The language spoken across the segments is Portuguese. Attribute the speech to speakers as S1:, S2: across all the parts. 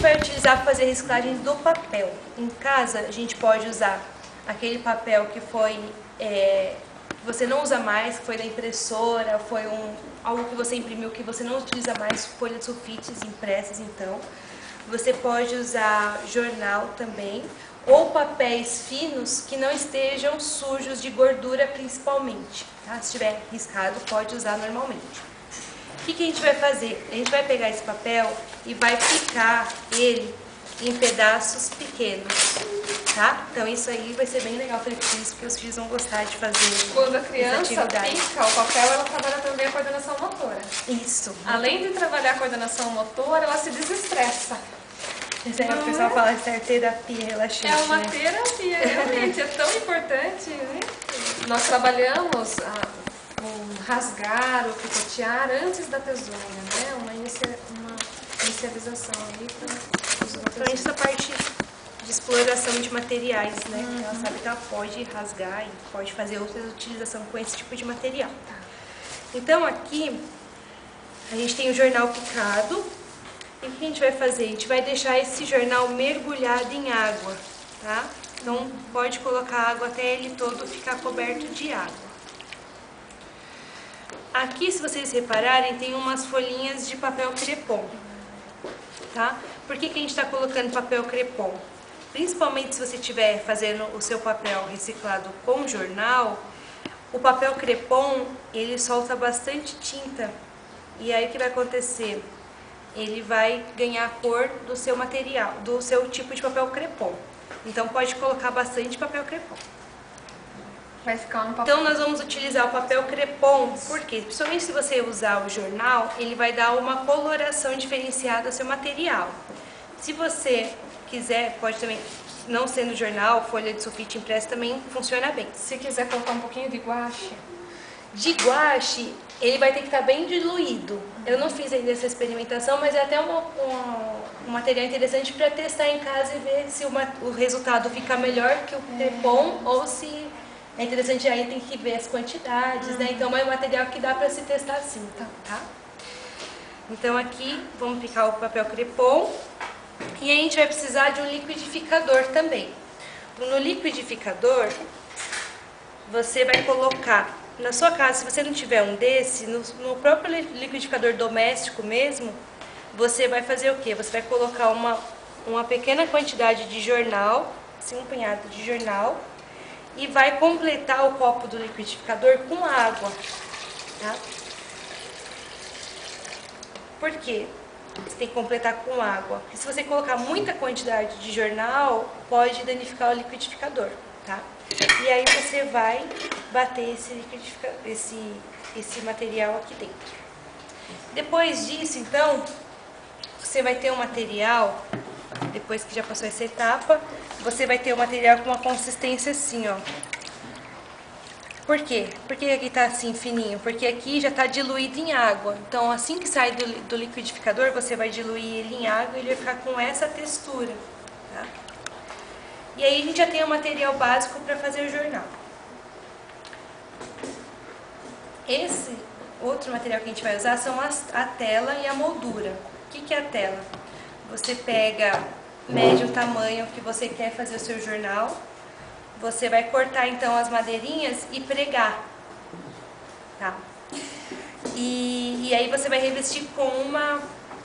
S1: vai utilizar para fazer reciclagem do papel? Em casa, a gente pode usar aquele papel que foi, que você não usa mais, que foi da impressora, foi algo que você imprimiu que você não utiliza mais, folha de sulfites impressas, então. Você pode usar jornal também, ou papéis finos que não estejam sujos de gordura principalmente. Tá? Se estiver riscado, pode usar normalmente. O que a gente vai fazer? A gente vai pegar esse papel e vai picar ele em pedaços pequenos, tá? Então isso aí vai ser bem legal para eles, porque os filhos vão gostar de fazer.
S2: Quando a criança pica o papel, ela trabalha também a coordenação motora.
S1: Isso.
S2: Além de trabalhar a coordenação motora, ela se desestressa.
S1: O pessoal fala que é terapia relaxante.
S2: É uma
S1: né?
S2: terapia, realmente, é tão importante, né? Nós trabalhamos o rasgar, o picotear antes da tesoura, né? Uma inicialização aí para os
S1: Então essa parte de exploração de materiais, né? Ela sabe que ela pode rasgar e pode fazer outras utilizações com esse tipo de material. Então aqui a gente tem o jornal picado. E o que a gente vai fazer? A gente vai deixar esse jornal mergulhado em água, tá? Então pode colocar água até ele todo ficar coberto de água. Aqui, se vocês repararem, tem umas folhinhas de papel crepom, tá? Por que a gente está colocando papel crepom? Principalmente se você estiver fazendo o seu papel reciclado com jornal, o papel crepom, ele solta bastante tinta. E aí o que vai acontecer? Ele vai ganhar a cor do seu material, do seu tipo de papel crepom. Então pode colocar bastante papel crepom.
S2: Vai ficar um papel.
S1: Então nós vamos utilizar o papel crepom, porque principalmente se você usar o jornal, ele vai dar uma coloração diferenciada ao seu material. Se você quiser, pode também, não sendo jornal, folha de sulfite impressa também funciona bem.
S2: Se quiser colocar um pouquinho de guache.
S1: De guache, ele vai ter que estar bem diluído. Eu não fiz ainda essa experimentação, mas é até um material interessante para testar em casa e ver se o resultado fica melhor que o crepom ou se é interessante. Aí tem que ver as quantidades, né? Então é um material que dá para se testar assim, tá? Então aqui vamos picar o papel crepom e a gente vai precisar de um liquidificador também. No liquidificador, você vai colocar na sua casa, se você não tiver um desse, no próprio liquidificador doméstico mesmo, você vai fazer o quê? Você vai colocar uma pequena quantidade de jornal, assim, um punhado de jornal, e vai completar o copo do liquidificador com água, tá? Por quê? Você tem que completar com água. Porque se você colocar muita quantidade de jornal, pode danificar o liquidificador, tá? E aí você vai bater esse material aqui dentro. Depois disso, então, você vai ter um material, depois que já passou essa etapa, você vai ter um material com uma consistência assim, ó. Por quê? Por que aqui tá assim fininho? Porque aqui já tá diluído em água. Então, assim que sai do liquidificador, você vai diluir ele em água e ele vai ficar com essa textura, tá? E aí a gente já tem o material básico para fazer o jornal. Esse outro material que a gente vai usar são a tela e a moldura. O que é a tela? Você pega, mede o tamanho que você quer fazer o seu jornal. Você vai cortar então as madeirinhas e pregar, tá? E aí você vai revestir com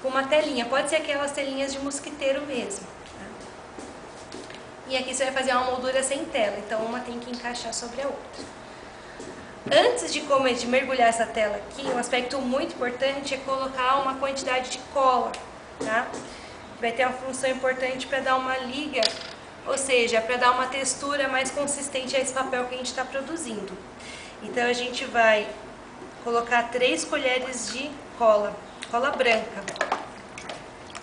S1: uma telinha. Pode ser aquelas telinhas de mosquiteiro mesmo. E aqui você vai fazer uma moldura sem tela, então uma tem que encaixar sobre a outra. Antes de mergulhar essa tela aqui, um aspecto muito importante é colocar uma quantidade de cola, tá? Vai ter uma função importante para dar uma liga, ou seja, para dar uma textura mais consistente a esse papel que a gente está produzindo. Então a gente vai colocar 3 colheres de cola branca,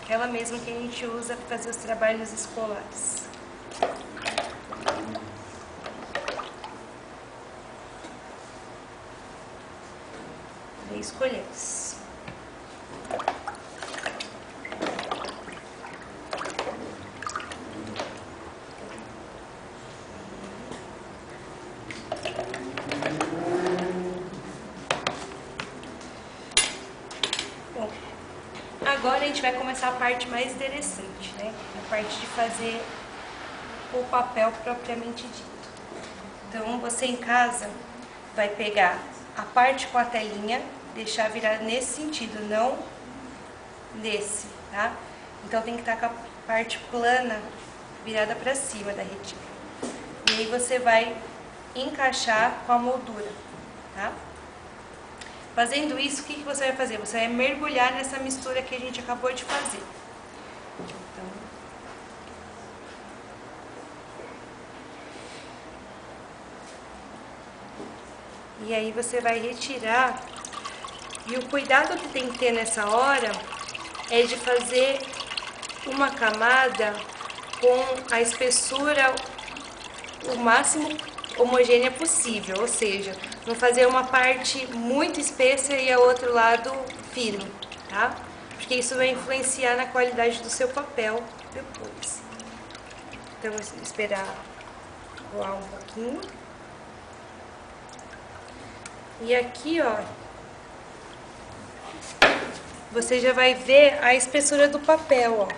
S1: aquela mesma que a gente usa para fazer os trabalhos escolares. 3 colheres. Bom, Agora a gente vai começar a parte mais interessante, né? A parte de fazer o papel propriamente dito. Então, você em casa vai pegar a parte com a telinha, deixar virada nesse sentido, não nesse, tá? Então, tem que estar com a parte plana virada para cima da retícula. E aí você vai encaixar com a moldura, tá? Fazendo isso, o que você vai fazer? Você vai mergulhar nessa mistura que a gente acabou de fazer. Então, e aí você vai retirar. E o cuidado que tem que ter nessa hora é de fazer uma camada com a espessura o máximo homogênea possível, ou seja, não fazer uma parte muito espessa e a outro lado fino, tá? Porque isso vai influenciar na qualidade do seu papel depois. Então, vou esperar coar um pouquinho. E aqui, ó, você já vai ver a espessura do papel, ó.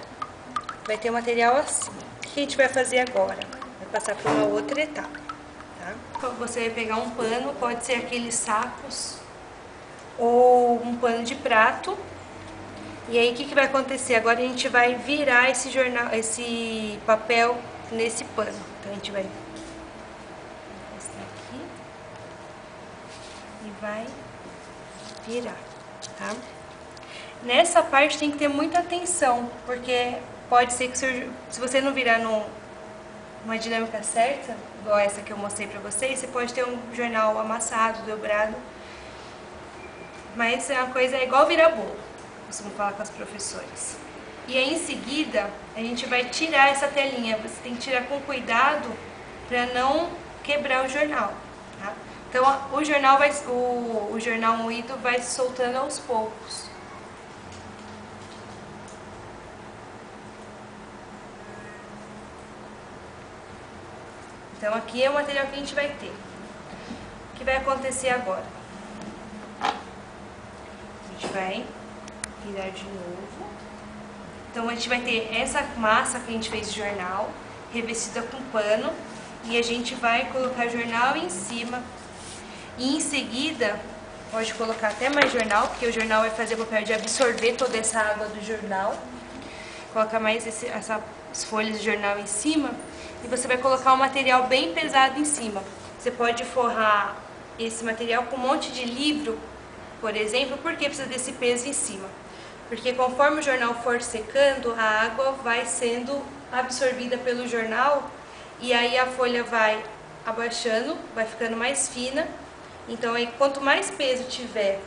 S1: Vai ter o material assim. O que a gente vai fazer agora? Vai passar para uma outra etapa, tá? Você vai pegar um pano, pode ser aqueles sacos ou um pano de prato. E aí, o que vai acontecer? Agora a gente vai virar esse jornal, esse papel nesse pano. Então, a gente vai passar aqui e vai virar, tá? Nessa parte tem que ter muita atenção, porque pode ser que se você não virar numa dinâmica certa, igual essa que eu mostrei pra vocês, você pode ter um jornal amassado, dobrado. Mas é uma coisa, é igual virar bolo, costumo falar com as professoras. E aí, em seguida, a gente vai tirar essa telinha. Você tem que tirar com cuidado para não quebrar o jornal, tá? Então, o jornal moído vai se soltando aos poucos. Então, aqui é o material que a gente vai ter. O que vai acontecer agora? A gente vai virar de novo. Então, a gente vai ter essa massa que a gente fez de jornal, revestida com pano, e a gente vai colocar jornal em cima. E em seguida, pode colocar até mais jornal, porque o jornal vai fazer o papel de absorver toda essa água do jornal. Coloca mais essas folhas de jornal em cima. E você vai colocar um material bem pesado em cima. Você pode forrar esse material com um monte de livro, por exemplo. Por que precisa desse peso em cima? Porque conforme o jornal for secando, a água vai sendo absorvida pelo jornal e aí a folha vai abaixando, vai ficando mais fina. Então, aí, quanto mais peso tiver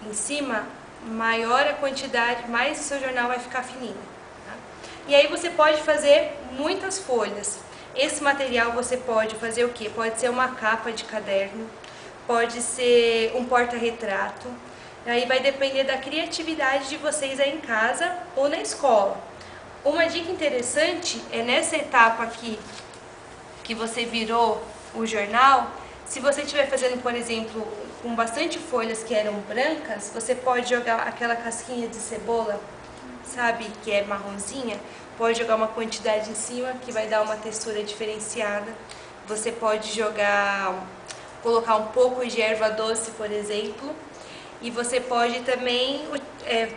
S1: em cima, maior a quantidade, mais o seu jornal vai ficar fininho. E aí você pode fazer muitas folhas. Esse material você pode fazer o quê? Pode ser uma capa de caderno, pode ser um porta-retrato. Aí vai depender da criatividade de vocês aí em casa ou na escola. Uma dica interessante é nessa etapa aqui que você virou o jornal, se você estiver fazendo, por exemplo, com bastante folhas que eram brancas, você pode jogar aquela casquinha de cebola, sabe, que é marronzinha, pode jogar uma quantidade em cima que vai dar uma textura diferenciada. Você pode colocar um pouco de erva doce, por exemplo, e você pode também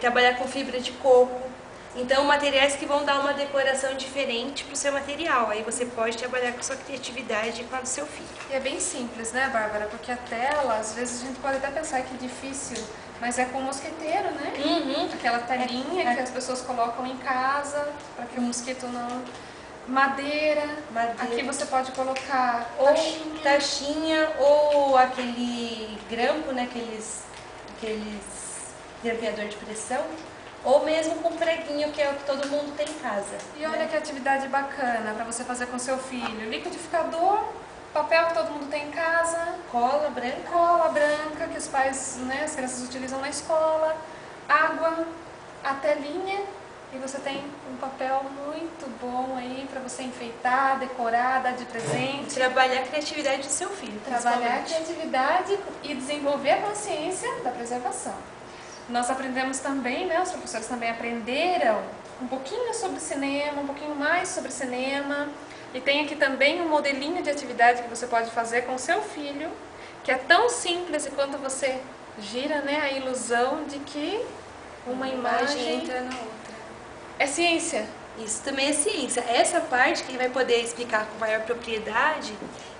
S1: trabalhar com fibra de coco. Então, materiais que vão dar uma decoração diferente para o seu material. Aí você pode trabalhar com a sua criatividade e com a do seu filho.
S2: E é bem simples, né, Bárbara? Porque a tela, às vezes a gente pode até pensar que é difícil, mas é com mosqueteiro, né?
S1: Uhum.
S2: Aquela telinha que as pessoas colocam em
S1: casa
S2: para que o mosquito não... Madeira. Aqui você pode colocar
S1: taxinha ou aquele grampo, né? Aqueles grampeador de pressão. Ou mesmo com preguinho, que é o que todo mundo tem em casa.
S2: E olha que atividade bacana para você fazer com seu filho. Liquidificador, papel que todo mundo tem em casa.
S1: Cola branca.
S2: Cola branca, que os pais, né, as crianças utilizam na escola. Água, a telinha. E você tem um papel muito bom aí para você enfeitar, decorar, dar de presente.
S1: Trabalhar a criatividade do seu filho.
S2: Trabalhar a criatividade e desenvolver a consciência da preservação. Nós aprendemos também, né, os professores também aprenderam um pouquinho sobre cinema, um pouquinho mais sobre cinema. E tem aqui também um modelinho de atividade que você pode fazer com o seu filho, que é tão simples e quando você gira, né, a ilusão de que uma imagem
S1: entra na outra.
S2: é ciência.
S1: Isso também é ciência. Essa parte, quem vai poder explicar com maior propriedade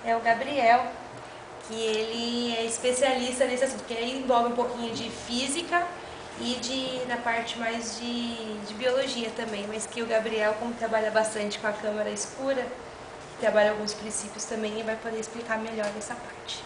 S1: é o Gabriel, que ele é especialista nesse assunto, porque aí envolve um pouquinho de física e na parte mais de biologia também, mas que o Gabriel, como trabalha bastante com a câmara escura, trabalha alguns princípios também, vai poder explicar melhor essa parte.